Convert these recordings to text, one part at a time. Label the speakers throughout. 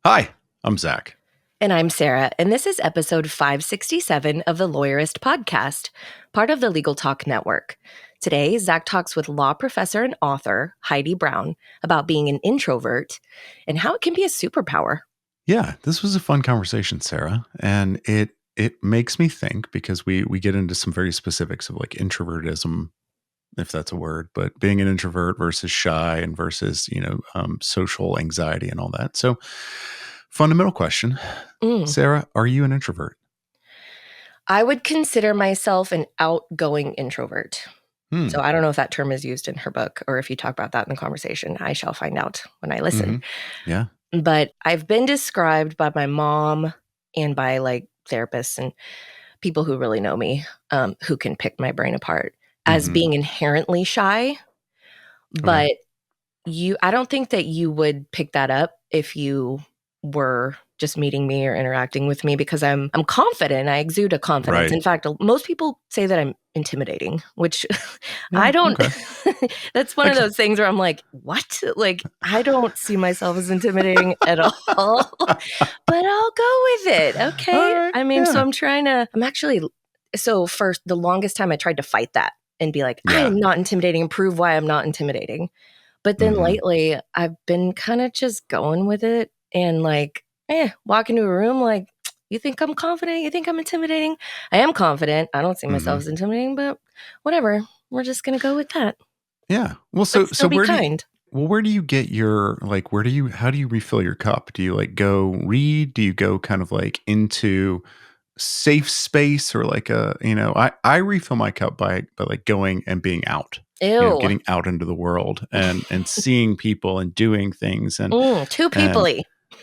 Speaker 1: Hi, I'm Zack.
Speaker 2: And I'm Sarah, and this is episode 567 of the Lawyerist Podcast, part of the Legal Talk Network. Today, Zack talks with law professor and author Heidi Brown about being an introvert and how it can be a superpower.
Speaker 1: Yeah, this was a fun conversation, Sarah, and it makes me think because we get into some very specifics of like introvertism, if that's a word, but being an introvert versus shy and versus social anxiety and all that. So, fundamental question, Sarah, are you an introvert?
Speaker 2: I would consider myself an outgoing introvert. So I don't know if that term is used in her book or if you talk about that in the conversation. I shall find out when I listen.
Speaker 1: Yeah.
Speaker 2: But I've been described by my mom and by like therapists and people who really know me, who can pick my brain apart as being inherently shy. But I don't think that you would pick that up if you were just meeting me or interacting with me because I'm confident. I exude a confidence.
Speaker 1: Right.
Speaker 2: In fact, most people say that I'm intimidating, which
Speaker 1: Yeah,
Speaker 2: I don't.
Speaker 1: okay.
Speaker 2: That's one of those things where I'm like, what? Like, I don't see myself as intimidating at all, but I'll go with it. Okay.
Speaker 1: Right,
Speaker 2: I mean,
Speaker 1: yeah.
Speaker 2: so for the longest time, I tried to fight that and be like, I
Speaker 1: Yeah.
Speaker 2: am not intimidating and prove why I'm not intimidating. But then lately, I've been kind of just going with it and like, walk into a room like, you think I'm confident? You think I'm intimidating? I am confident. I don't see myself as intimidating, but whatever. We're just going to go with that.
Speaker 1: Yeah. Well,
Speaker 2: But still be kind.
Speaker 1: Where do you get your, like, how do you refill your cup? Do you like go read? Do you go kind of like into safe space or like I refill my cup by like going and being out.
Speaker 2: Ew.
Speaker 1: Getting out into the world and seeing people and doing things and
Speaker 2: too people-y.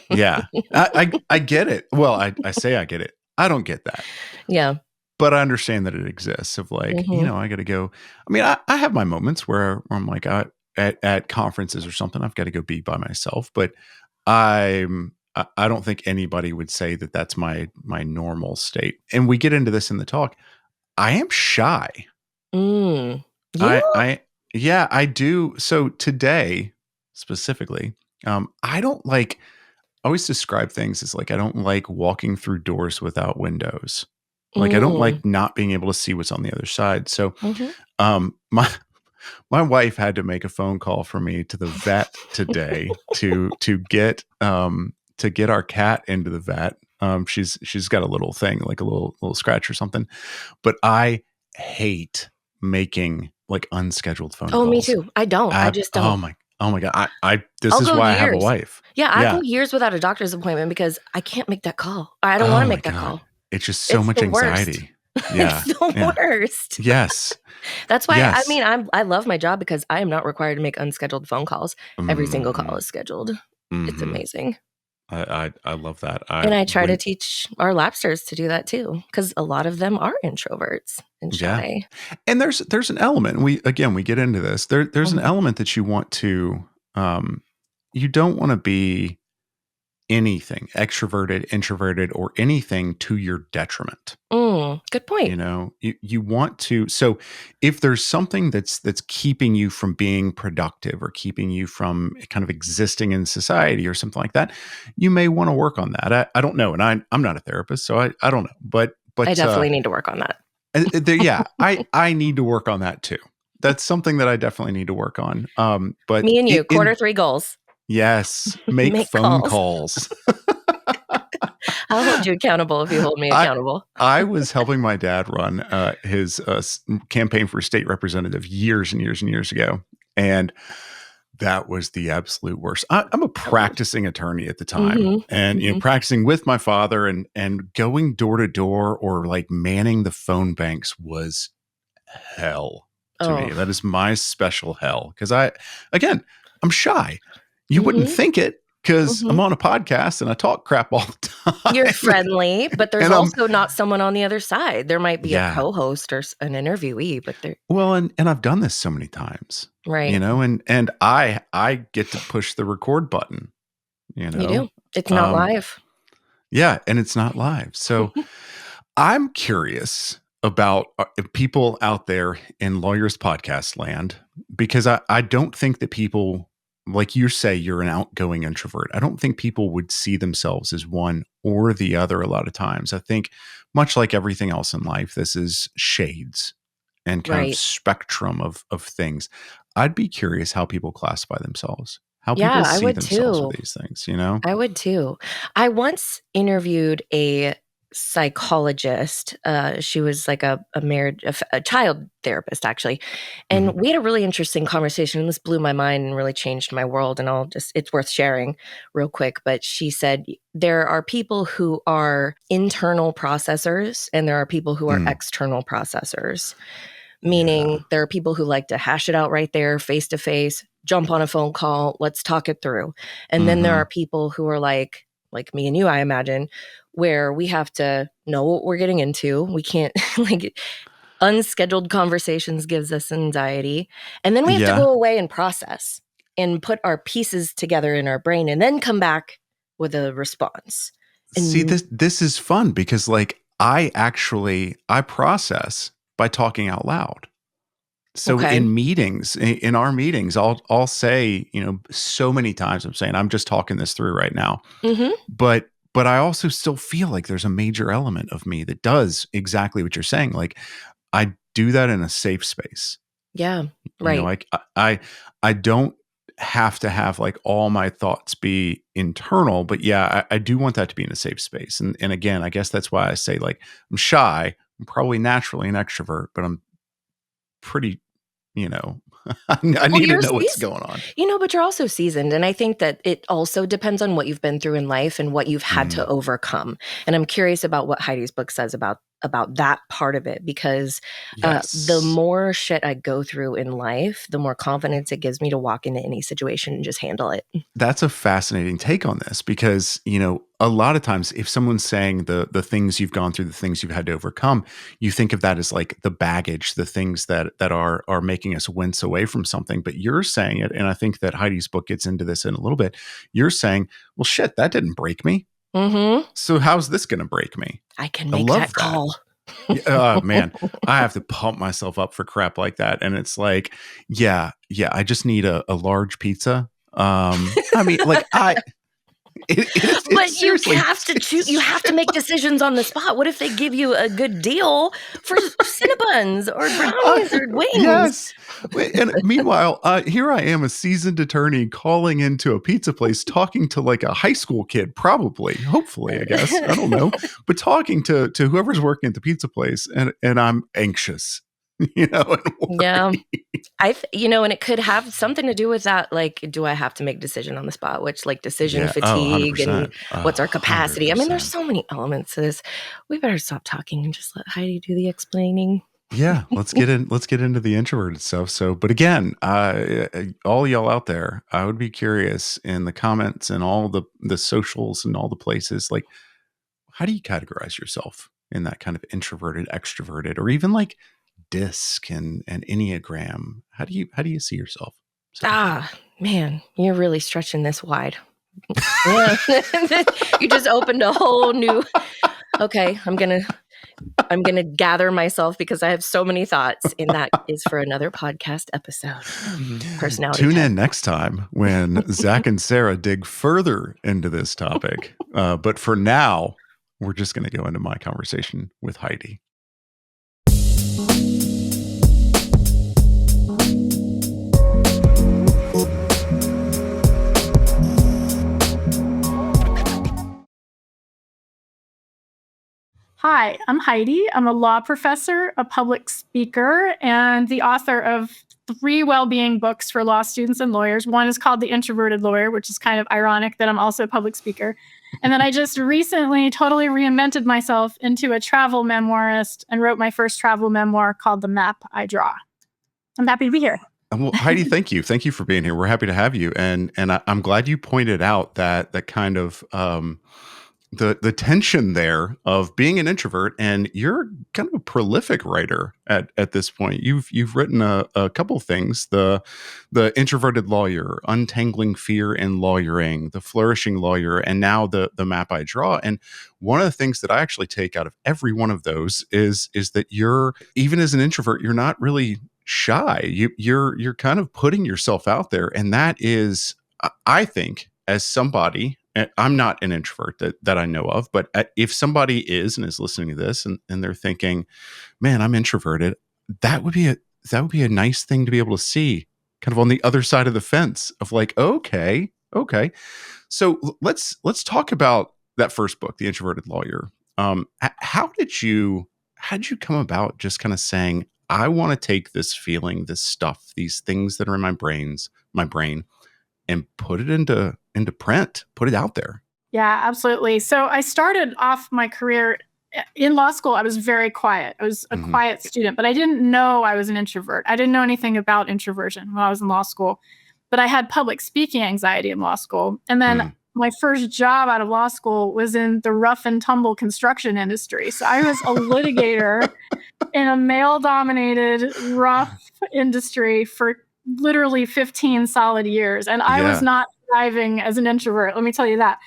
Speaker 1: Yeah. I get it. Well, I say I get it. I don't get that.
Speaker 2: Yeah.
Speaker 1: But I understand that it exists of like, I got to go. I mean, I have my moments where I'm like at conferences or something, I've got to go be by myself, but I don't think anybody would say that that's my normal state. And we get into this in the talk. I am shy.
Speaker 2: Yeah.
Speaker 1: I do. So today specifically, I don't like, I always describe things as like, I don't like walking through doors without windows. Like I don't like not being able to see what's on the other side. So, my wife had to make a phone call for me to the vet today to get our cat into the vet. She's got a little thing, like a little scratch or something. But I hate making like unscheduled phone calls.
Speaker 2: Oh, me too. I don't. I just don't.
Speaker 1: Oh my God. This is why I have a wife.
Speaker 2: Yeah, I go years without a doctor's appointment because I can't make that call. I don't want to make that call.
Speaker 1: It's just so much anxiety. Yeah.
Speaker 2: It's the worst.
Speaker 1: Yes.
Speaker 2: That's why, I mean, I love my job because I am not required to make unscheduled phone calls. Every single call is scheduled. It's amazing.
Speaker 1: I love that.
Speaker 2: And I try to teach our lapsters to do that too, because a lot of them are introverts and shy.
Speaker 1: Yeah. And there's an element, we get into this. There's an element that you want to, you don't want to be anything extroverted, introverted, or anything to your detriment.
Speaker 2: Good point.
Speaker 1: You want to, so if there's something that's keeping you from being productive or keeping you from kind of existing in society or something like that, you may want to work on that. I don't know. And I'm not a therapist, so I don't know, but
Speaker 2: I definitely need to work on that.
Speaker 1: I need to work on that too. That's something that I definitely need to work on. But
Speaker 2: me and you, Q3 goals.
Speaker 1: Yes. Make phone calls.
Speaker 2: I'll hold you accountable if you hold me accountable.
Speaker 1: I was helping my dad run his campaign for state representative years and years and years ago. And that was the absolute worst. I'm a practicing attorney at the time and, practicing with my father and going door to door or like manning the phone banks was hell to me. That is my special hell. Cause I'm shy. You wouldn't think it because I'm on a podcast and I talk crap all the time.
Speaker 2: You're friendly, but there's also not someone on the other side. There might be a co-host or an interviewee, but they're
Speaker 1: and I've done this so many times,
Speaker 2: right?
Speaker 1: And I get to push the record button. You
Speaker 2: do. It's not live.
Speaker 1: Yeah, and it's not live. So I'm curious about people out there in Lawyerist Podcast land because I don't think that people like you say, you're an outgoing introvert. I don't think people would see themselves as one or the other a lot of times. I think, much like everything else in life, this is shades and kind of
Speaker 2: Right.
Speaker 1: spectrum of things. I'd be curious how people classify themselves, how people
Speaker 2: Yeah, I
Speaker 1: see
Speaker 2: would
Speaker 1: themselves with
Speaker 2: too.
Speaker 1: these things, you know?
Speaker 2: I would too. I once interviewed a psychologist. She was like a child therapist, actually. And
Speaker 1: Mhm.
Speaker 2: we had a really interesting conversation. And this blew my mind and really changed my world. And it's worth sharing real quick. But she said there are people who are internal processors and there are people who are
Speaker 1: Mm.
Speaker 2: external processors.
Speaker 1: Yeah.
Speaker 2: Meaning there are people who like to hash it out right there, face to face, jump on a phone call, let's talk it through. And then there
Speaker 1: Mhm.
Speaker 2: are people who are like me and you, I imagine, where we have to know what we're getting into. We can't like unscheduled conversations gives us anxiety. And then we have to
Speaker 1: Yeah.
Speaker 2: go away and process and put our pieces together in our brain and then come back with a response.
Speaker 1: See,
Speaker 2: And
Speaker 1: this is fun because like I process by talking out loud. So
Speaker 2: okay.
Speaker 1: in meetings, in our meetings, I'll say, so many times I'm saying I'm just talking this through right now.
Speaker 2: Mhm.
Speaker 1: But I also still feel like there's a major element of me that does exactly what you're saying. Like I do that in a safe space.
Speaker 2: Yeah.
Speaker 1: You know,
Speaker 2: Right.
Speaker 1: I don't have to have like all my thoughts be internal, but yeah, I do want that to be in a safe space. And again, I guess that's why I say like I'm shy. I'm probably naturally an extrovert, but I'm pretty, you know, I
Speaker 2: Well,
Speaker 1: need to
Speaker 2: you're
Speaker 1: know what's
Speaker 2: seasoned,
Speaker 1: going on.
Speaker 2: but you're also seasoned. And I think that it also depends on what you've been through in life and what you've had to
Speaker 1: Mm,
Speaker 2: overcome. And I'm curious about what Heidi's book says about that part of it, because the
Speaker 1: yes.
Speaker 2: more shit I go through in life, the more confidence it gives me to walk into any situation and just handle it.
Speaker 1: That's a fascinating take on this because, a lot of times if someone's saying the things you've gone through, the things you've had to overcome, you think of that as like the baggage, the things that are making us wince away from something. But you're saying it, and I think that Heidi's book gets into this in a little bit. You're saying, well, shit, that didn't break me.
Speaker 2: Mm-hmm.
Speaker 1: So how's this going to break me?
Speaker 2: I can
Speaker 1: I
Speaker 2: make that
Speaker 1: love that.
Speaker 2: call.
Speaker 1: Yeah, man, I have to pump myself up for crap like that. And it's like, yeah, I just need a large pizza. I mean, like it's
Speaker 2: But you
Speaker 1: seriously,
Speaker 2: have to choose. You have to make decisions on the spot. What if they give you a good deal for Cinnabons or
Speaker 1: uh,
Speaker 2: brownies or wings?
Speaker 1: yes. And meanwhile, here I am, a seasoned attorney calling into a pizza place, talking to like a high school kid, probably, hopefully, I guess. I don't know. But talking to whoever's working at the pizza place, and I'm anxious, and
Speaker 2: Yeah.
Speaker 1: worried.
Speaker 2: And it could have something to do with that. Like, do I have to make a decision on the spot? Which, like, decision
Speaker 1: Yeah. Oh,
Speaker 2: fatigue and
Speaker 1: 100%.
Speaker 2: what's our capacity? I mean, there's
Speaker 1: 100%.
Speaker 2: so many elements to this. We better stop talking and just let Heidi do the explaining.
Speaker 1: Yeah, let's get into the introverted stuff. So, but again, all y'all out there, I would be curious in the comments and all the socials and all the places, like, how do you categorize yourself in that kind of introverted, extroverted, or even like disc and Enneagram? How do you see yourself? So,
Speaker 2: Man, you're really stretching this wide. Yeah. You just opened a whole new. Okay, I'm gonna gather myself because I have so many thoughts, and that is for another podcast episode. Personality
Speaker 1: tune
Speaker 2: test.
Speaker 1: in next time when Zach and Sarah dig further into this topic. But for now, we're just going to go into my conversation with Heidi.
Speaker 3: Hi, I'm Heidi. I'm a law professor, a public speaker, and the author of 3 well-being books for law students and lawyers. One is called The Introverted Lawyer, which is kind of ironic that I'm also a public speaker. And then I just recently totally reinvented myself into a travel memoirist and wrote my first travel memoir called The Map I Draw. I'm happy to be here.
Speaker 1: Well, Heidi, thank you. Thank you for being here. We're happy to have you. And I'm glad you pointed out that kind of the tension there of being an introvert, and you're kind of a prolific writer at this point. You've written a couple of things: the Introverted Lawyer, Untangling Fear in Lawyering, the Flourishing Lawyer, and now the Map I Draw. And one of the things that I actually take out of every one of those is that you're, even as an introvert, you're not really shy. You're kind of putting yourself out there, and that is, I think, as somebody, and I'm not an introvert that I know of, but if somebody is and is listening to this and they're thinking, man, I'm introverted, that would be a nice thing to be able to see, kind of on the other side of the fence of like, okay. So let's talk about that first book, The Introverted Lawyer. How did you come about just kind of saying, I want to take this feeling, this stuff, these things that are in my brain, and put it into print, put it out there?
Speaker 3: Yeah, absolutely. So I started off my career in law school. I was very quiet. I was a quiet student, but I didn't know I was an introvert. I didn't know anything about introversion when I was in law school, but I had public speaking anxiety in law school. And then my first job out of law school was in the rough and tumble construction industry. So I was a litigator in a male-dominated, rough industry for literally 15 solid years. And I was not thriving as an introvert, let me tell you that.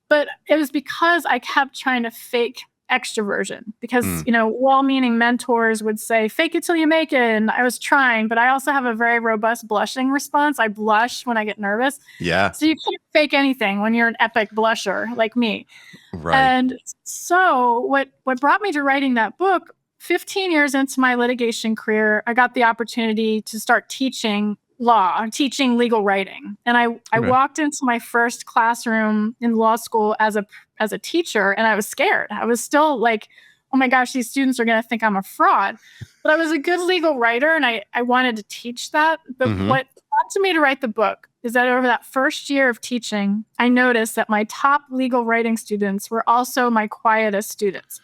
Speaker 3: But it was because I kept trying to fake extroversion because, well-meaning mentors would say, fake it till you make it. And I was trying, but I also have a very robust blushing response. I blush when I get nervous.
Speaker 1: Yeah.
Speaker 3: So you can't fake anything when you're an epic blusher like me.
Speaker 1: Right.
Speaker 3: And so what brought me to writing that book, 15 years into my litigation career, I got the opportunity to start teaching legal writing. And I walked into my first classroom in law school as a teacher, and I was scared. I was still like, oh my gosh, these students are going to think I'm a fraud. But I was a good legal writer, and I wanted to teach that. But what prompted me to write the book is that over that first year of teaching, I noticed that my top legal writing students were also my quietest students.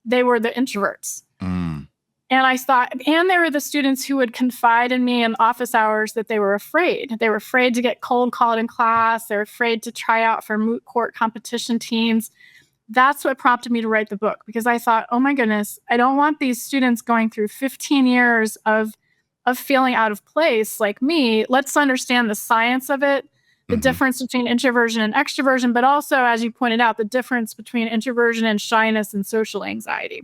Speaker 3: They were the introverts. And I thought, and they were the students who would confide in me in office hours that they were afraid. They were afraid to get cold called in class. They're afraid to try out for moot court competition teams. That's what prompted me to write the book, because I thought, oh my goodness, I don't want these students going through 15 years of feeling out of place like me. Let's understand the science of it, the difference between introversion and extroversion, but also, as you pointed out, the difference between introversion and shyness and social anxiety,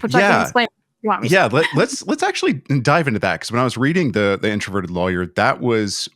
Speaker 3: which I can explain.
Speaker 1: Let's actually dive into that, because when I was reading the Introverted Lawyer, that was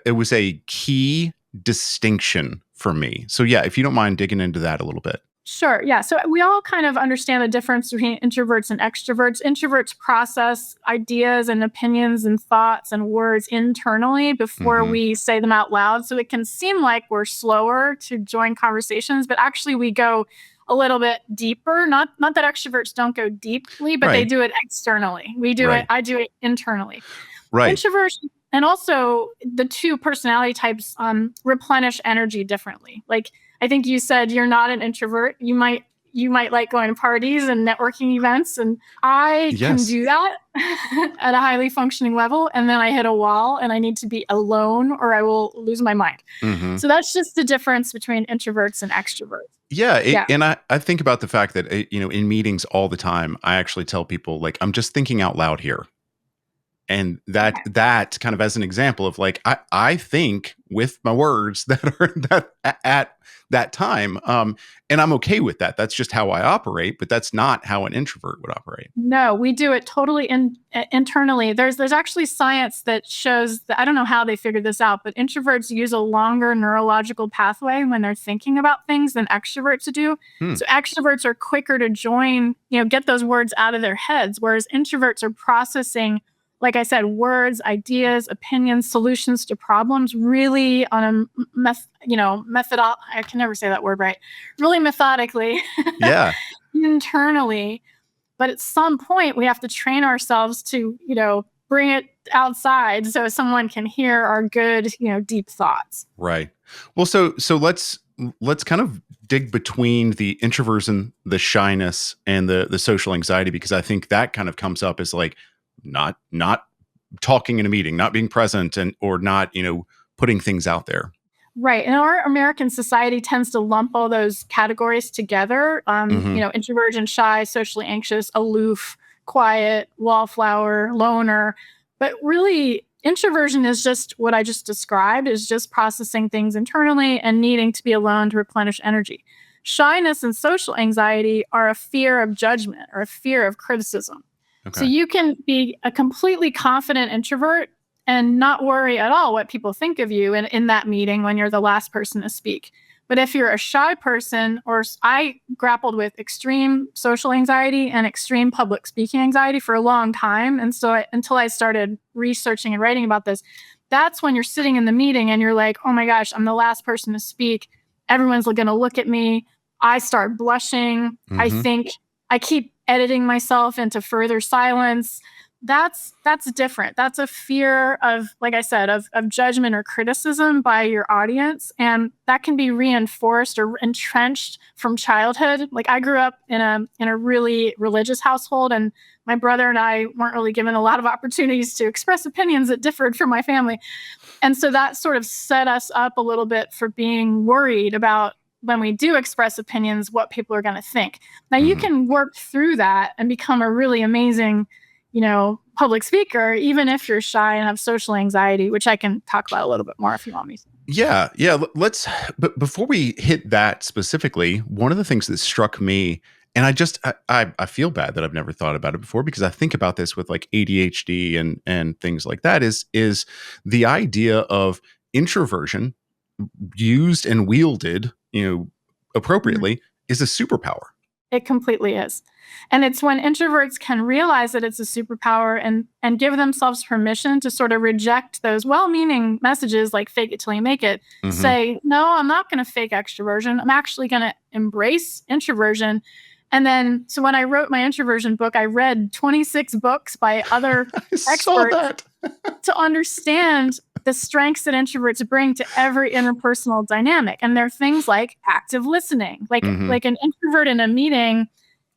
Speaker 1: it was a key distinction for me. So if you don't mind digging into that a little bit.
Speaker 3: Sure. Yeah. So we all kind of understand the difference between introverts and extroverts. Introverts process ideas and opinions and thoughts and words internally before we say them out loud. So it can seem like we're slower to join conversations, but actually we go a little bit deeper. Not that extroverts don't go deeply, but they do it externally. We do it. I do it internally. Right. Introversion, and also the two personality types replenish energy differently. Like, I think you said you're not an introvert. You might like going to parties and networking events, and I can do that at a highly functioning level. And then I hit a wall and I need to be alone or I will lose my mind. So that's just the difference between introverts and extroverts.
Speaker 1: And I think about the fact that, in meetings all the time, I actually tell people, like, I'm just thinking out loud here. And that kind of as an example of like, I think with my words that are at that time. And I'm okay with that. That's just how I operate, but that's not how an introvert would operate.
Speaker 3: No, we do it totally internally. There's actually science that shows that, I don't know how they figured this out, but introverts use a longer neurological pathway when they're thinking about things than extroverts do. So extroverts are quicker to join, get those words out of their heads, whereas introverts are processing, like I said, words, ideas, opinions, solutions to problems, really on a I can never say that word right. Really methodically, internally. But at some point, we have to train ourselves to, bring it outside so someone can hear our good, deep thoughts.
Speaker 1: Right. Well, so let's kind of dig between the introversion, the shyness, and the social anxiety, because I think that kind of comes up as like, not talking in a meeting, not being present, or not, putting things out there.
Speaker 3: Right. And our American society tends to lump all those categories together. Introversion, shy, socially anxious, aloof, quiet, wallflower, loner. But really, introversion is just what I just described, is just processing things internally and needing to be alone to replenish energy. Shyness and social anxiety are a fear of judgment or a fear of criticism. So you can be a completely confident introvert and not worry at all what people think of you in that meeting when you're the last person to speak. But if you're a shy person, or I grappled with extreme social anxiety and extreme public speaking anxiety for a long time. And so until I started researching and writing about this, that's when you're sitting in the meeting and you're like, oh my gosh, I'm the last person to speak. Everyone's going to look at me. I start blushing. I think I keep editing myself into further silence. That's different. That's a fear of, like I said, of judgment or criticism by your audience. And that can be reinforced or entrenched from childhood. Like I grew up in a really religious household, and my brother and I weren't really given a lot of opportunities to express opinions that differed from my family. And so that sort of set us up a little bit for being worried about when we do express opinions, what people are going to think. Now you can work through that and become a really amazing, public speaker, even if you're shy and have social anxiety, which I can talk about a little bit more if you want me to.
Speaker 1: Yeah. But before we hit that specifically, one of the things that struck me, and I feel bad that I've never thought about it before, because I think about this with like ADHD and things like that, is the idea of introversion used and wielded, appropriately, is a superpower.
Speaker 3: It completely is. And it's when introverts can realize that it's a superpower and give themselves permission to sort of reject those well-meaning messages like fake it till you make it. Say, no, I'm not going to fake extroversion. I'm actually going to embrace introversion. And then, so when I wrote my introversion book, I read 26 books by other experts to understand the strengths that introverts bring to every interpersonal dynamic. And they're things like active listening, like an introvert in a meeting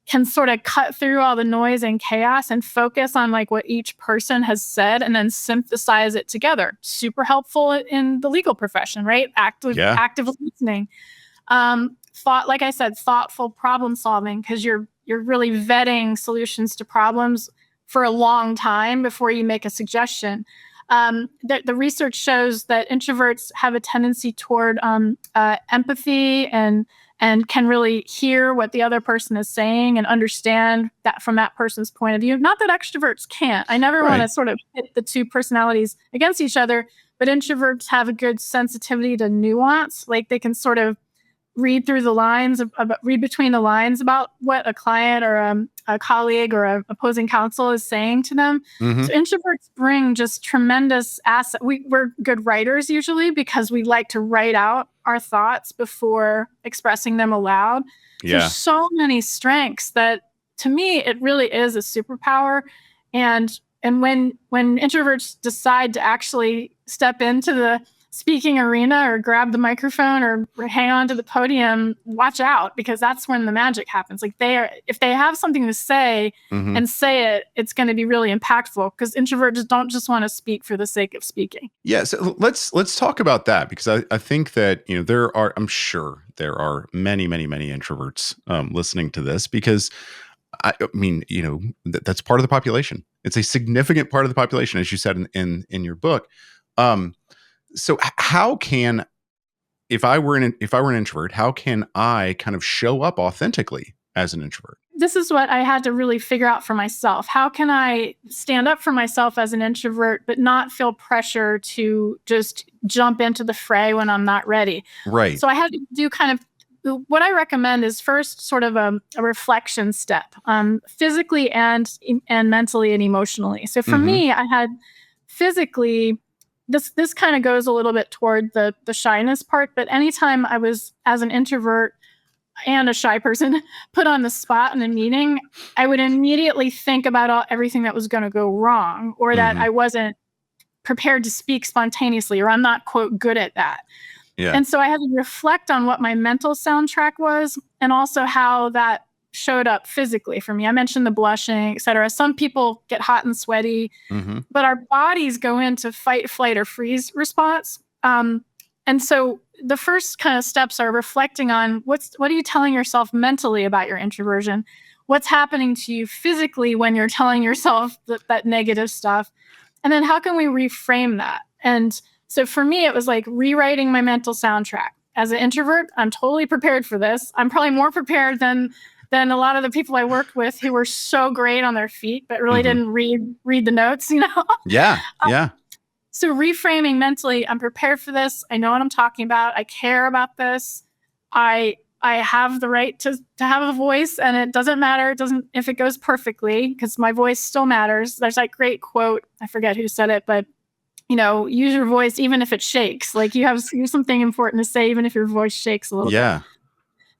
Speaker 3: can sort of cut through all the noise and chaos and focus on like what each person has said and then synthesize it together. Super helpful in the legal profession, right? Active listening. Like I said, thoughtful problem solving, because you're really vetting solutions to problems for a long time before you make a suggestion. The research shows that introverts have a tendency toward empathy and can really hear what the other person is saying and understand that from that person's point of view. Not that extroverts can't. I never want to sort of pit the two personalities against each other, but introverts have a good sensitivity to nuance. Like they can sort of read through the lines, read between the lines about what a client or a colleague or a opposing counsel is saying to them. So introverts bring just tremendous asset. We're good writers usually because we like to write out our thoughts before expressing them aloud. There's so many strengths that, to me, it really is a superpower. And when introverts decide to actually step into the speaking arena or grab the microphone or hang on to the podium, watch out, because that's when the magic happens. Like if they have something to say and say it, it's going to be really impactful, because introverts don't just want to speak for the sake of speaking. Yeah.
Speaker 1: So let's talk about that, because I think that, I'm sure there are many, many, many introverts listening to this, because that's part of the population. It's a significant part of the population, as you said in your book. So how can, if I were an introvert, how can I kind of show up authentically as an introvert?
Speaker 3: This is what I had to really figure out for myself. How can I stand up for myself as an introvert, but not feel pressure to just jump into the fray when I'm not ready?
Speaker 1: Right.
Speaker 3: So I had to do kind of, what I recommend is first sort of a reflection step, physically and mentally and emotionally. So for me, I had physically, this kind of goes a little bit toward the shyness part, but anytime I was, as an introvert and a shy person, put on the spot in a meeting, I would immediately think about everything that was going to go wrong, or that I wasn't prepared to speak spontaneously, or I'm not, quote, good at that. Yeah. And so I had to reflect on what my mental soundtrack was, and also how that showed up physically for me. I mentioned the blushing, et cetera. Some people get hot and sweaty, but our bodies go into fight, flight, or freeze response. And so the first kind of steps are reflecting on what are you telling yourself mentally about your introversion? What's happening to you physically when you're telling yourself that negative stuff? And then how can we reframe that? And so for me, it was like rewriting my mental soundtrack. As an introvert, I'm totally prepared for this. I'm probably more prepared than than a lot of the people I worked with who were so great on their feet, but really didn't read the notes,
Speaker 1: Yeah. Yeah.
Speaker 3: So reframing mentally, I'm prepared for this. I know what I'm talking about. I care about this. I have the right to have a voice, and it doesn't matter. It doesn't if it goes perfectly, because my voice still matters. There's that great quote. I forget who said it, but use your voice even if it shakes. Like you have something important to say, even if your voice shakes a little bit.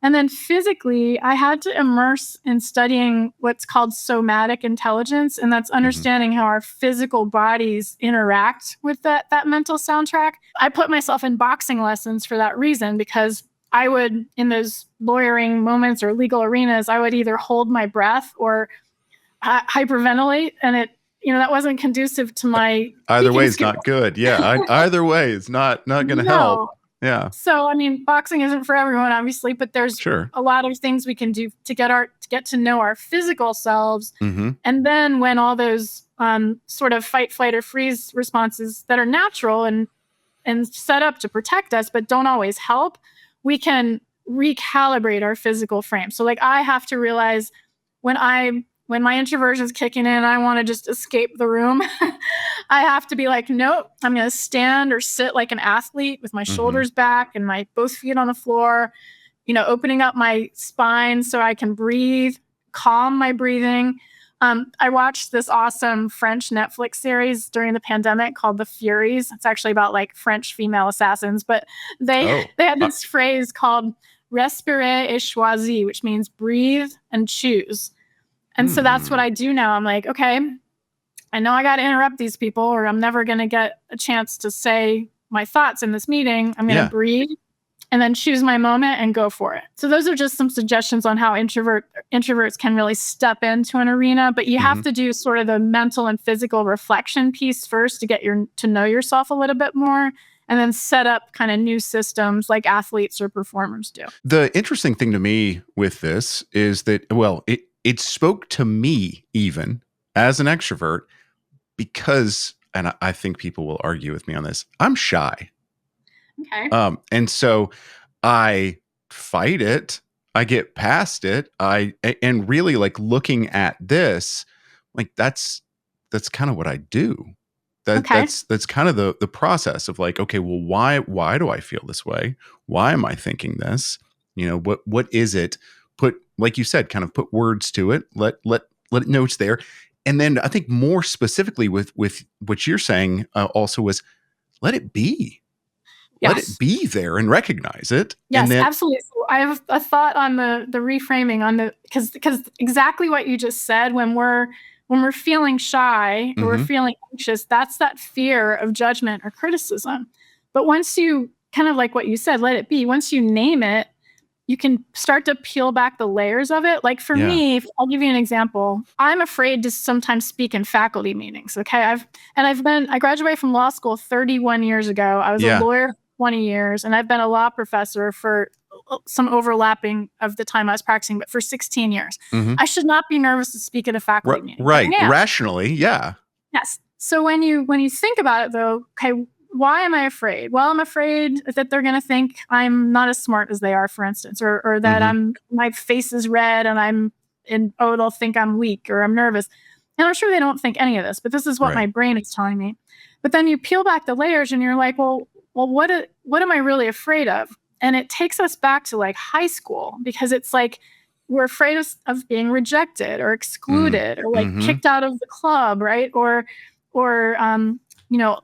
Speaker 3: And then physically, I had to immerse in studying what's called somatic intelligence. And that's understanding how our physical bodies interact with that mental soundtrack. I put myself in boxing lessons for that reason, because I would, in those lawyering moments or legal arenas, I would either hold my breath or hyperventilate. And that wasn't conducive to my
Speaker 1: either way is
Speaker 3: skills.
Speaker 1: not good. Yeah. Either way is not going to help. Yeah.
Speaker 3: So, boxing isn't for everyone, obviously, but there's a lot of things we can do to get to know our physical selves. And then when all those sort of fight, flight, or freeze responses that are natural and set up to protect us, but don't always help, we can recalibrate our physical frame. So like I have to realize when my introversion is kicking in, I want to just escape the room. I have to be like, nope, I'm going to stand or sit like an athlete with my shoulders back and my both feet on the floor, opening up my spine so I can breathe, calm my breathing. I watched this awesome French Netflix series during the pandemic called The Furies. It's actually about like French female assassins, but they had this phrase called respirer et choisir, which means breathe and choose. And so that's what I do now. I'm like, okay, I know I got to interrupt these people or I'm never going to get a chance to say my thoughts in this meeting. I'm going to breathe and then choose my moment and go for it. So those are just some suggestions on how introverts can really step into an arena, but you have to do sort of the mental and physical reflection piece first to get to know yourself a little bit more, and then set up kind of new systems like athletes or performers do.
Speaker 1: The interesting thing to me with this is that, it spoke to me even as an extrovert because, and I think people will argue with me on this, I'm shy.
Speaker 3: Okay.
Speaker 1: And so I fight it. I get past it. And really like looking at this, like that's kind of what I do. That's kind of the process of like, okay, well, why do I feel this way? Why am I thinking this? What is it? Put, like you said, kind of put words to it. Let it know it's there. And then I think more specifically with what you're saying also was let it be. Let it be there and recognize it.
Speaker 3: Yes,
Speaker 1: and then,
Speaker 3: absolutely. So I have a thought on the reframing on because exactly what you just said, when we're feeling shy or we're feeling anxious, that's that fear of judgment or criticism. But once you kind of like what you said, let it be, once you name it, you can start to peel back the layers of it. Like for me, I'll give you an example. I'm afraid to sometimes speak in faculty meetings. Okay. I graduated from law school 31 years ago. I was a lawyer for 20 years, and I've been a law professor for some overlapping of the time I was practicing, but for 16 years. I should not be nervous to speak at a faculty meeting.
Speaker 1: Right. Rationally. Yeah.
Speaker 3: Yes. So when you think about it though, okay, why am I afraid? Well, I'm afraid that they're going to think I'm not as smart as they are, for instance, or that my face is red and they'll think I'm weak or I'm nervous. And I'm sure they don't think any of this, but this is what my brain is telling me. But then you peel back the layers and you're like, well, what am I really afraid of? And it takes us back to like high school, because it's like we're afraid of being rejected or excluded or like kicked out of the club, right? Or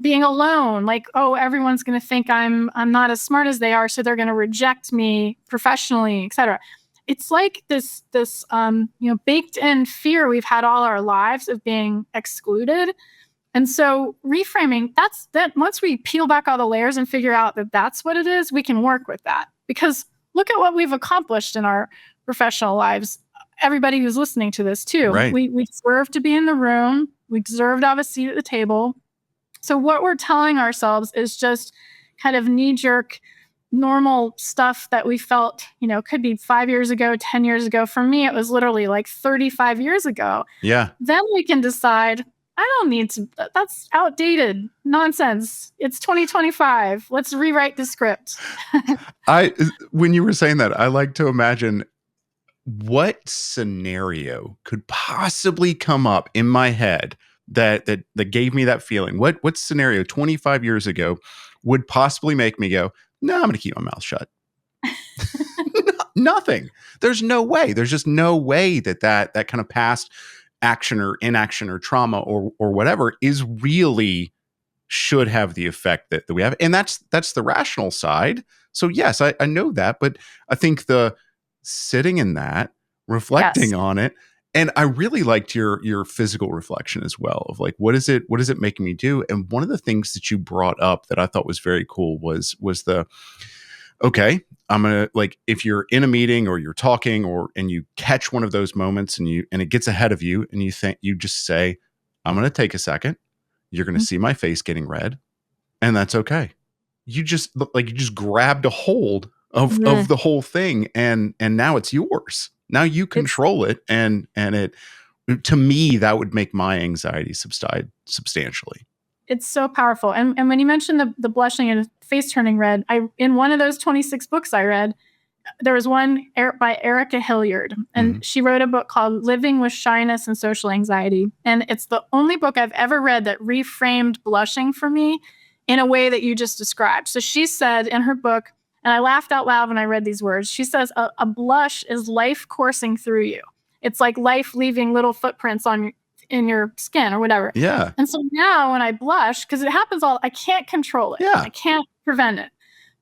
Speaker 3: being alone, like, oh, everyone's going to think I'm not as smart as they are, so they're going to reject me professionally, etc. It's like this baked in fear we've had all our lives of being excluded. And so reframing, that once we peel back all the layers and figure out that that's what it is, we can work with that. Because look at what we've accomplished in our professional lives. Everybody who's listening to this too.
Speaker 1: Right.
Speaker 3: We deserve to be in the room. We deserve to have a seat at the table. So what we're telling ourselves is just kind of knee-jerk, normal stuff that we felt, could be 5 years ago, 10 years ago. For me, it was literally like 35 years ago.
Speaker 1: Yeah. Then
Speaker 3: we can decide, I don't need to, that's outdated nonsense. It's 2025. Let's rewrite the script.
Speaker 1: When you were saying that, I like to imagine what scenario could possibly come up in my head that gave me that feeling? What scenario 25 years ago would possibly make me go, no, I'm going to keep my mouth shut? Nothing. There's no way. There's just no way that kind of past action or inaction or trauma or whatever is really should have the effect that we have. And that's the rational side. So yes, I know that, but I think the sitting in that, reflecting on it, and I really liked your physical reflection as well of like, what is it making me do? And one of the things that you brought up that I thought was very cool was the, okay, I'm going to, like, if you're in a meeting or you're talking and you catch one of those moments and it gets ahead of you and you just say, I'm going to take a second. You're going to see my face getting red, and that's okay. You just look like you just grabbed a hold of the whole thing, and now it's yours. Now you control it, and it, to me, that would make my anxiety subside substantially.
Speaker 3: It's so powerful. And when you mentioned the blushing and face turning red, in one of those 26 books I read, there was one by Erica Hilliard, and she wrote a book called Living with Shyness and Social Anxiety. And it's the only book I've ever read that reframed blushing for me in a way that you just described. So she said in her book, and I laughed out loud when I read these words, she says, a blush is life coursing through you. It's like life leaving little footprints in your skin or whatever.
Speaker 1: Yeah.
Speaker 3: And so now when I blush, because it happens I can't control it.
Speaker 1: Yeah.
Speaker 3: I can't prevent it.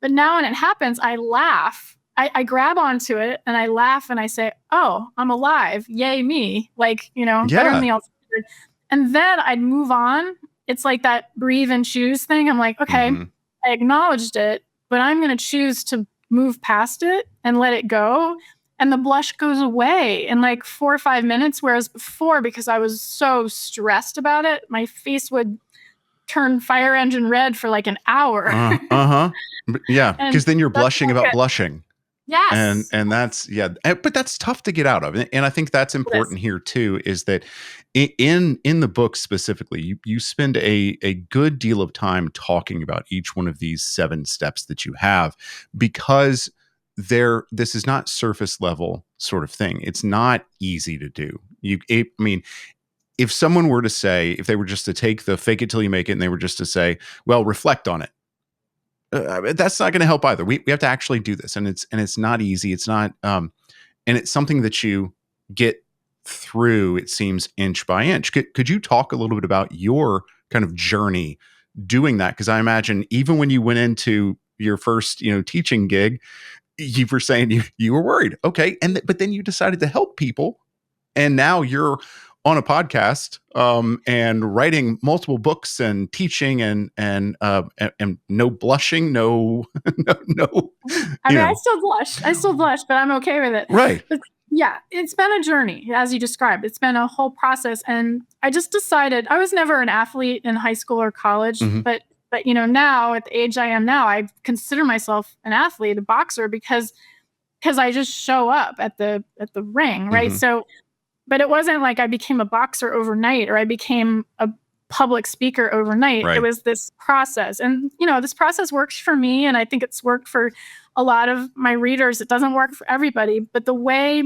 Speaker 3: But now when it happens, I laugh. I grab onto it and I laugh and I say, oh, I'm alive. Yay, me. Like, better than the alternative. And then I'd move on. It's like that breathe and choose thing. I'm like, okay, I acknowledged it, but I'm going to choose to move past it and let it go. And the blush goes away in like 4 or 5 minutes. Whereas before, because I was so stressed about it, my face would turn fire engine red for like an hour.
Speaker 1: Yeah. Because then you're blushing about blushing.
Speaker 3: Yes.
Speaker 1: And that's, but that's tough to get out of. And I think that's important here too, is that in the book specifically, you spend a good deal of time talking about each one of these 7 steps that you have, because this is not surface level sort of thing. It's not easy to do. If someone were to say, if they were just to take the fake it till you make it and they were just to say, well, reflect on it, that's not going to help either. We have to actually do this, and it's not easy. It's not, and it's something that you get through, it seems, inch by inch. Could you talk a little bit about your kind of journey doing that? Because I imagine even when you went into your first, teaching gig, you were saying you were worried. Okay, but then you decided to help people, and now you're on a podcast and writing multiple books and teaching and no blushing, no.
Speaker 3: I still blush, but I'm okay with it.
Speaker 1: Right.
Speaker 3: But yeah, it's been a journey, as you described. It's been a whole process, and I just decided I was never an athlete in high school or college, but now at the age I am now, I consider myself an athlete, a boxer, because I just show up at the ring, right? So. But it wasn't like I became a boxer overnight or I became a public speaker overnight. Right. It was this process. And, this process works for me. And I think it's worked for a lot of my readers. It doesn't work for everybody. But the way,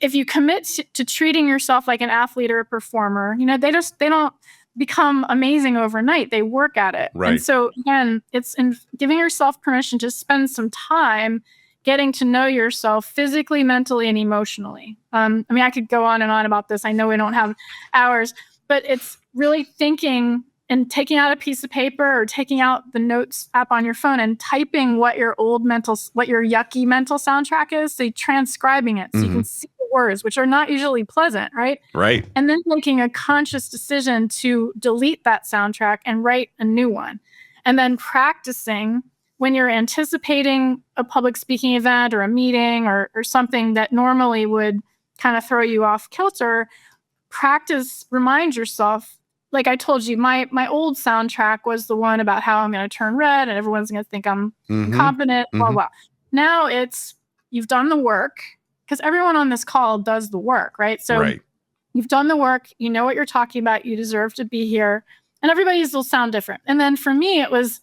Speaker 3: if you commit to treating yourself like an athlete or a performer, they don't become amazing overnight. They work at it.
Speaker 1: Right.
Speaker 3: And so, again, it's in giving yourself permission to spend some time getting to know yourself physically, mentally, and emotionally. I could go on and on about this. I know we don't have hours, but it's really thinking and taking out a piece of paper or taking out the notes app on your phone and typing what your yucky mental soundtrack is. So transcribing it so you can see the words, which are not usually pleasant, right?
Speaker 1: Right.
Speaker 3: And then making a conscious decision to delete that soundtrack and write a new one. And then practicing when you're anticipating a public speaking event or a meeting or something that normally would kind of throw you off kilter, remind yourself, like I told you, my old soundtrack was the one about how I'm going to turn red and everyone's going to think I'm incompetent, blah, blah. Now it's, you've done the work, because everyone on this call does the work, right? So you've done the work, you know what you're talking about, you deserve to be here, and everybody's will sound different. And then for me, it was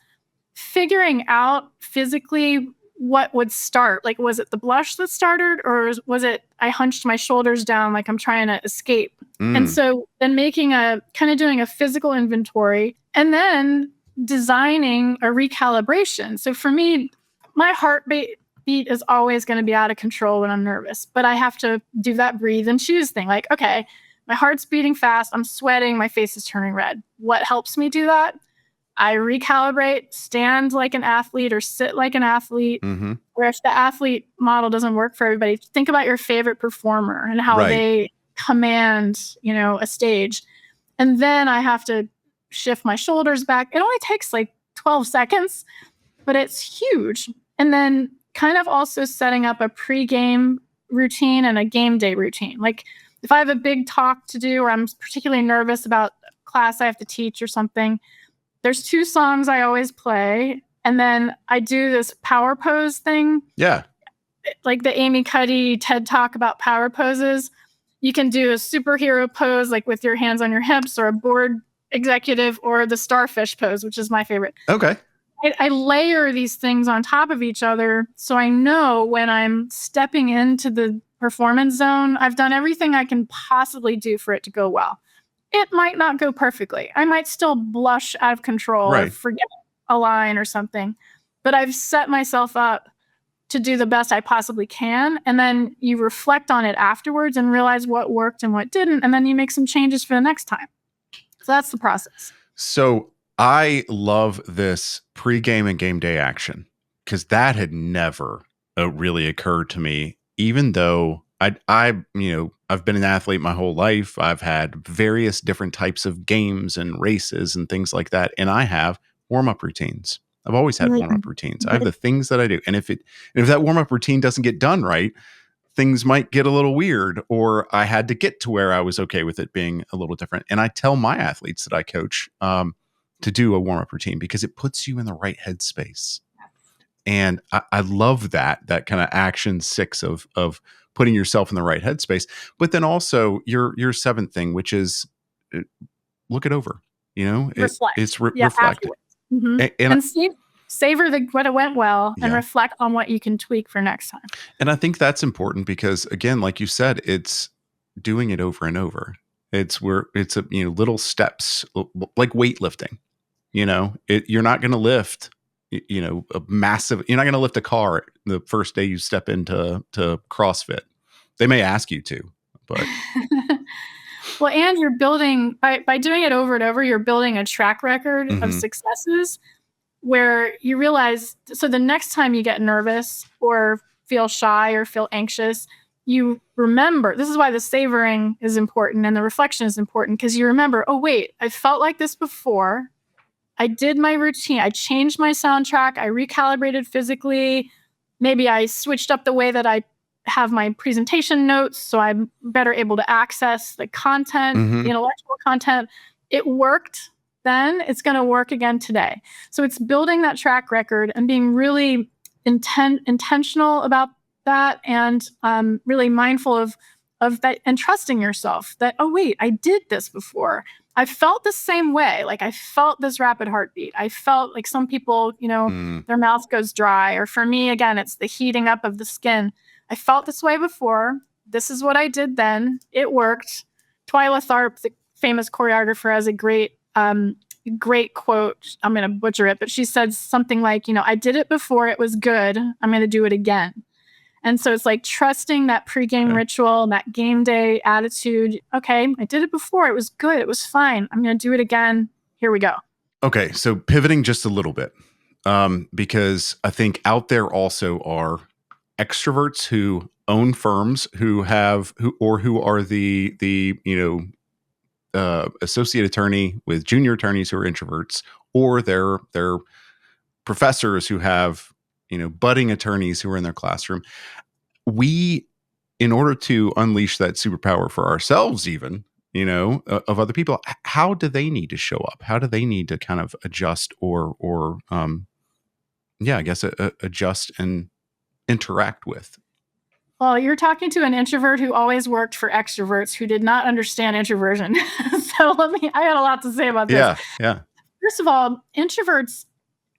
Speaker 3: figuring out physically what would start. Like, was it the blush that started, or was it I hunched my shoulders down like I'm trying to escape? And so then doing a physical inventory and then designing a recalibration. So for me, my heartbeat is always going to be out of control when I'm nervous, but I have to do that breathe and choose thing. Like, okay, my heart's beating fast, I'm sweating, my face is turning red. What helps me do that? I recalibrate, stand like an athlete or sit like an athlete. Or if the athlete model doesn't work for everybody, think about your favorite performer and how they command, a stage. And then I have to shift my shoulders back. It only takes like 12 seconds, but it's huge. And then kind of also setting up a pregame routine and a game day routine. Like if I have a big talk to do or I'm particularly nervous about class I have to teach or something, there's 2 songs I always play. And then I do this power pose thing.
Speaker 1: Yeah.
Speaker 3: Like the Amy Cuddy TED Talk about power poses. You can do a superhero pose, like with your hands on your hips, or a board executive, or the starfish pose, which is my favorite.
Speaker 1: Okay.
Speaker 3: I layer these things on top of each other. So I know when I'm stepping into the performance zone, I've done everything I can possibly do for it to go well. It might not go perfectly. I might still blush out of control or forget a line or something, but I've set myself up to do the best I possibly can. And then you reflect on it afterwards and realize what worked and what didn't. And then you make some changes for the next time. So that's the process.
Speaker 1: So I love this pregame and game day action because that had never really occurred to me, even though I've been an athlete my whole life. I've had various different types of games and races and things like that. And I have warm-up routines. I've always had warm-up routines. I have the things that I do. And if that warm-up routine doesn't get done right, things might get a little weird, or I had to get to where I was okay with it being a little different. And I tell my athletes that I coach to do a warm-up routine because it puts you in the right headspace. And I love that kind of action 6 of putting yourself in the right headspace. But then also your 7th thing, which is look it over.
Speaker 3: Reflect.
Speaker 1: It's reflect.
Speaker 3: And savor what went well and reflect on what you can tweak for next time.
Speaker 1: And I think that's important because, again, like you said, it's doing it over and over. It's little steps, like weightlifting. You're not going to lift, you're not going to lift a car the first day you step into CrossFit. They may ask you to, but.
Speaker 3: Well, and you're building, by doing it over and over, you're building a track record of successes where you realize, so the next time you get nervous or feel shy or feel anxious, you remember, this is why the savoring is important and the reflection is important, because you remember, oh, wait, I felt like this before. I did my routine. I changed my soundtrack. I recalibrated physically. Maybe I switched up the way that I have my presentation notes so I'm better able to access the content, the intellectual content. It worked then. It's going to work again today. So it's building that track record and being really intentional about that, and really mindful of that, and trusting yourself that, oh, wait, I did this before. I felt the same way. Like I felt this rapid heartbeat. I felt like some people, their mouth goes dry. Or for me, again, it's the heating up of the skin. I felt this way before. This is what I did then. It worked. Twyla Tharp, the famous choreographer, has a great quote. I'm going to butcher it, but she said something like, I did it before. It was good. I'm going to do it again. And so it's like trusting that pregame ritual and that game day attitude. Okay, I did it before. It was good. It was fine. I'm going to do it again. Here we go.
Speaker 1: Okay, so pivoting just a little bit, because I think out there also are extroverts who own firms, who are the associate attorney with junior attorneys who are introverts, or they're professors who have budding attorneys who are in their classroom. We, in order to unleash that superpower for ourselves, even, of other people, how do they need to show up? How do they need to kind of adjust adjust and interact with?
Speaker 3: Well, you're talking to an introvert who always worked for extroverts who did not understand introversion. So I got a lot to say about this.
Speaker 1: Yeah.
Speaker 3: First of all, introverts,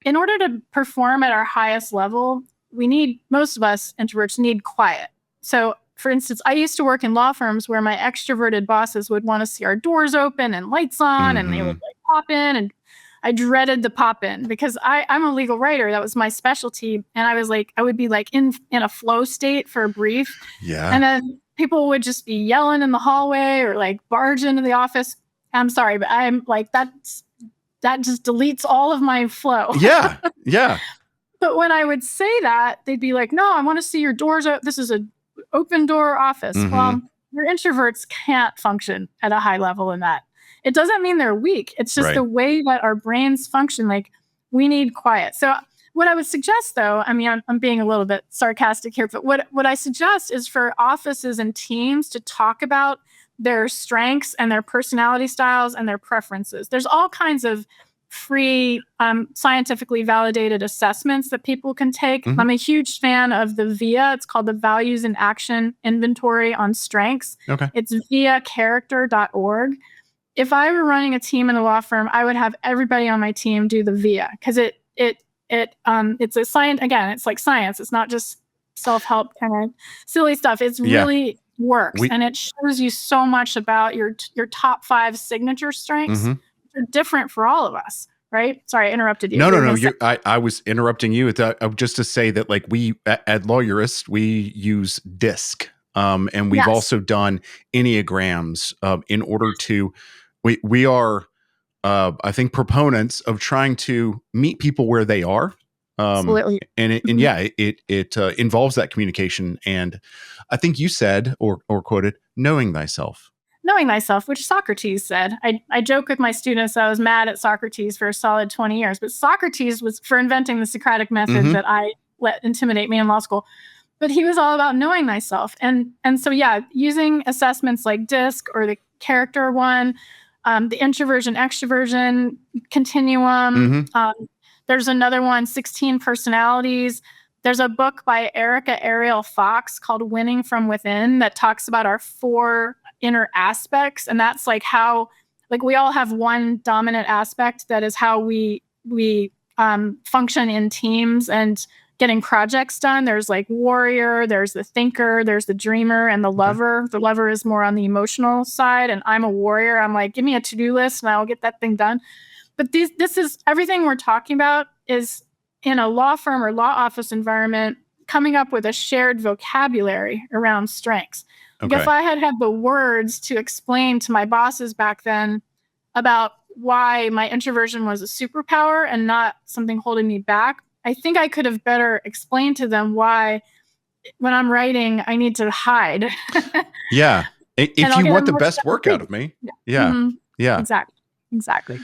Speaker 3: in order to perform at our highest level, most of us introverts need quiet. So for instance, I used to work in law firms where my extroverted bosses would want to see our doors open and lights on, and they would like pop in, and I dreaded the pop in because I'm a legal writer. That was my specialty. And I would be like in a flow state for a brief.
Speaker 1: Yeah.
Speaker 3: And then people would just be yelling in the hallway or like barge into the office. I'm sorry, but I'm like, that just deletes all of my flow.
Speaker 1: Yeah. Yeah.
Speaker 3: But when I would say that, they'd be like, no, I want to see your doors. This is an open door office. Well, your introverts can't function at a high level in that. It doesn't mean they're weak. It's just the way that our brains function. Like, we need quiet. So what I would suggest, though, I mean, I'm being a little bit sarcastic here, but what I suggest is for offices and teams to talk about their strengths and their personality styles and their preferences. There's all kinds of free, scientifically validated assessments that people can take. I'm a huge fan of the VIA. It's called the Values in Action Inventory on Strengths.
Speaker 1: Okay.
Speaker 3: It's viacharacter.org. If I were running a team in a law firm, I would have everybody on my team do the VIA because it's a science. Again, it's like science. It's not just self-help kind of silly stuff. It's really works, and it shows you so much about your top 5 signature strengths. They're different for all of us, right? Sorry, I interrupted you.
Speaker 1: No. I was interrupting you just to say that, like, we at Lawyerist, we use DISC, and we've also done Enneagrams in order to. We are, I think, proponents of trying to meet people where they are.
Speaker 3: Absolutely.
Speaker 1: And it involves that communication. And I think you said or quoted, knowing thyself.
Speaker 3: Knowing thyself, which Socrates said. I joke with my students I was mad at Socrates for a solid 20 years, but Socrates was for inventing the Socratic method that I let intimidate me in law school. But he was all about knowing thyself. And so, using assessments like DISC or the character one, the introversion, extroversion continuum. There's another one, 16 personalities. There's a book by Erica Ariel Fox called Winning from Within that talks about our 4 inner aspects. And that's like how, like, we all have one dominant aspect that is how we function in teams and getting projects done. There's like warrior, there's the thinker, there's the dreamer, and the lover. The lover is more on the emotional side, and I'm a warrior. I'm like, give me a to-do list and I'll get that thing done. But this is everything we're talking about is in a law firm or law office environment, coming up with a shared vocabulary around strengths. Like if I had the words to explain to my bosses back then about why my introversion was a superpower and not something holding me back, I think I could have better explained to them why when I'm writing, I need to hide.
Speaker 1: Yeah. If you want the best work out of me. Yeah. Yeah.
Speaker 3: Exactly.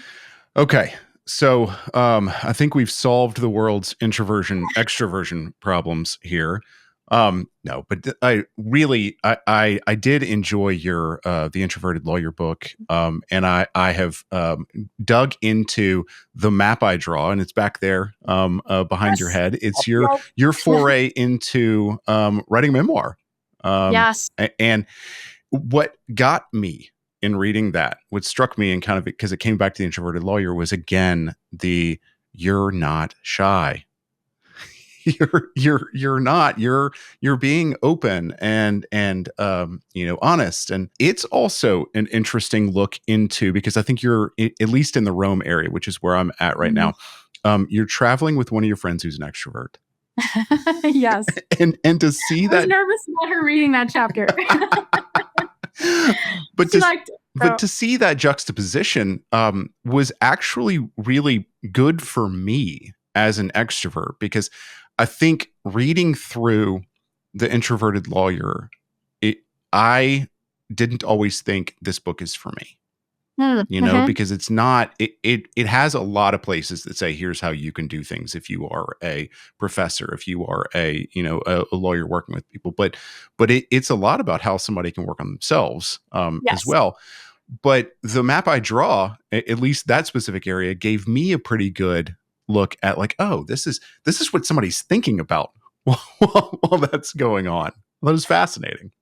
Speaker 1: Okay. So I think we've solved the world's introversion, extroversion problems here. No, but I did enjoy your the Introverted Lawyer book, and I have dug into the map I draw, and it's back there behind your head. It's your foray into writing memoir. And what got me in reading that, what struck me and kind of because it came back to the Introverted Lawyer was again you're not shy. You're not. You're being open and honest, and it's also an interesting look into, because I think you're at least in the Rome area, which is where I'm at right now. You're traveling with one of your friends who's an extrovert.
Speaker 3: Yes,
Speaker 1: and to see that,
Speaker 3: I was nervous about her reading that chapter.
Speaker 1: But to see that juxtaposition was actually really good for me as an extrovert, because I think reading through the Introverted Lawyer, I didn't always think this book is for me. Because it's not, it has a lot of places that say, here's how you can do things if you are a professor, if you are a lawyer working with people, but it's a lot about how somebody can work on themselves as well. But the map I draw, at least that specific area, gave me a pretty good look at like, oh, this is what somebody's thinking about while that's going on. That is fascinating.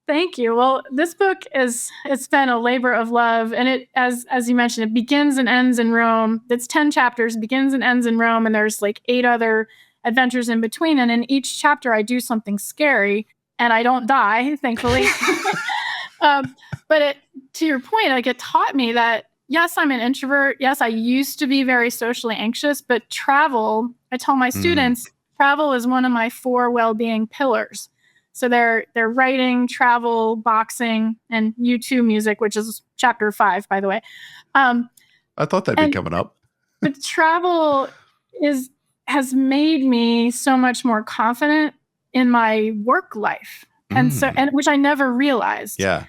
Speaker 3: Thank you. Well, this book it's been a labor of love, and it, as you mentioned, it begins and ends in Rome. It's 10 chapters, begins and ends in Rome, and there's like 8 other adventures in between. And in each chapter, I do something scary and I don't die, thankfully. But to your point, like it taught me that, yes, I'm an introvert. Yes, I used to be very socially anxious, but travel, I tell my students, travel is one of my 4 well-being pillars. So they're writing, travel, boxing, and U2 music, which is chapter 5, by the way.
Speaker 1: I thought that'd be coming up.
Speaker 3: But travel has made me so much more confident in my work life. And which I never realized.
Speaker 1: Yeah.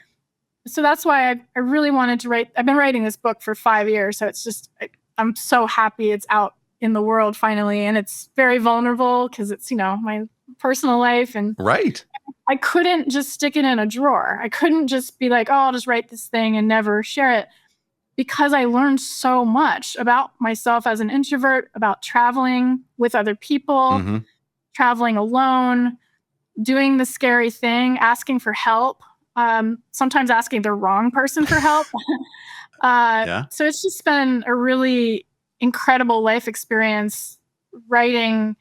Speaker 3: So that's why I really wanted to write. I've been writing this book for 5 years. So it's just, I'm so happy it's out in the world finally. And it's very vulnerable because it's, my personal life. And
Speaker 1: right.
Speaker 3: I couldn't just stick it in a drawer. I couldn't just be like, oh, I'll just write this thing and never share it. Because I learned so much about myself as an introvert, about traveling with other people, traveling alone, doing the scary thing, asking for help, sometimes asking the wrong person for help. So it's just been a really incredible life experience writing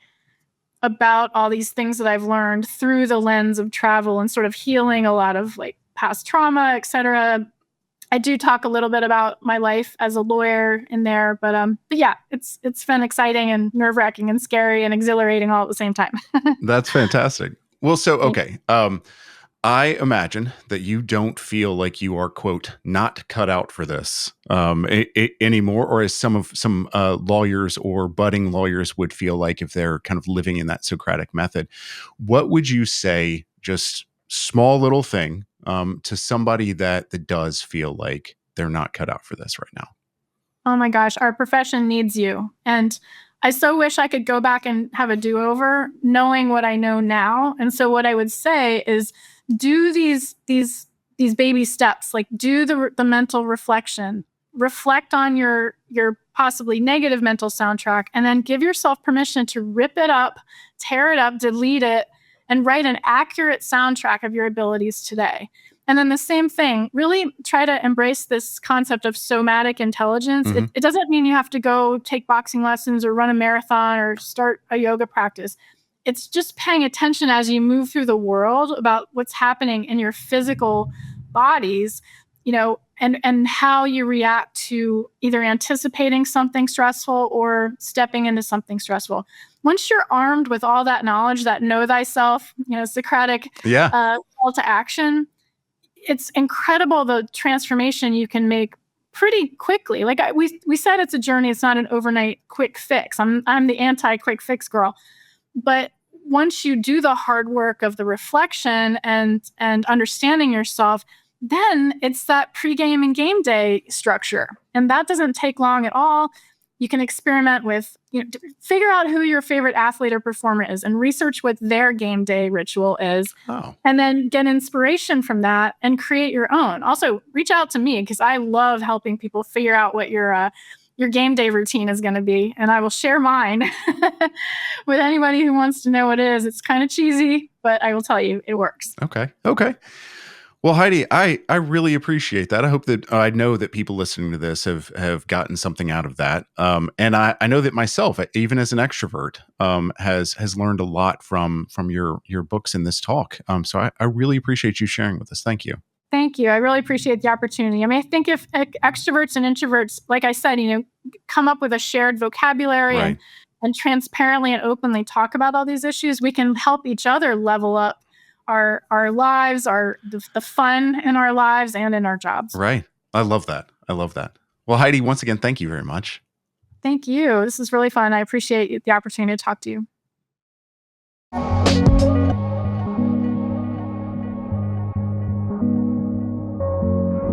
Speaker 3: about all these things that I've learned through the lens of travel and sort of healing a lot of like past trauma, et cetera. I do talk a little bit about my life as a lawyer in there, but yeah, it's been exciting and nerve-wracking and scary and exhilarating all at the same time.
Speaker 1: That's fantastic. Well, so, okay. I imagine that you don't feel like you are, quote, not cut out for this anymore, or as some lawyers or budding lawyers would feel like if they're kind of living in that Socratic method. What would you say, just small little thing, to somebody that does feel like they're not cut out for this right now?
Speaker 3: Oh my gosh, our profession needs you. And I so wish I could go back and have a do-over knowing what I know now. And so what I would say is do these baby steps, like do the mental reflection, reflect on your possibly negative mental soundtrack, and then give yourself permission to rip it up, tear it up, delete it, and write an accurate soundtrack of your abilities today. And then the same thing, really try to embrace this concept of somatic intelligence. It doesn't mean you have to go take boxing lessons or run a marathon or start a yoga practice. It's just paying attention as you move through the world about what's happening in your physical bodies, and how you react to either anticipating something stressful or stepping into something stressful. Once you're armed with all that knowledge, that know thyself, Socratic call to action, it's incredible the transformation you can make pretty quickly. Like we said, it's a journey. It's not an overnight quick fix. I'm the anti-quick fix girl. But once you do the hard work of the reflection and understanding yourself, then it's that pregame and game day structure. And that doesn't take long at all. You can experiment with, figure out who your favorite athlete or performer is and research what their game day ritual is.
Speaker 1: Oh.
Speaker 3: And then get inspiration from that and create your own. Also, reach out to me because I love helping people figure out what your game day routine is going to be. And I will share mine with anybody who wants to know what it is. It's kind of cheesy, but I will tell you it works.
Speaker 1: Okay. Well, Heidi, I really appreciate that. I hope that I know that people listening to this have gotten something out of that. And I know that myself, even as an extrovert, has learned a lot from your books in this talk. So I really appreciate you sharing with us. Thank you.
Speaker 3: Thank you. I really appreciate the opportunity. I mean, I think if extroverts and introverts, like I said, come up with a shared vocabulary and transparently and openly talk about all these issues, we can help each other level up our lives, the fun in our lives and in our jobs.
Speaker 1: Right. I love that. Well, Heidi, once again, thank you very much.
Speaker 3: Thank you. This is really fun. I appreciate the opportunity to talk to you.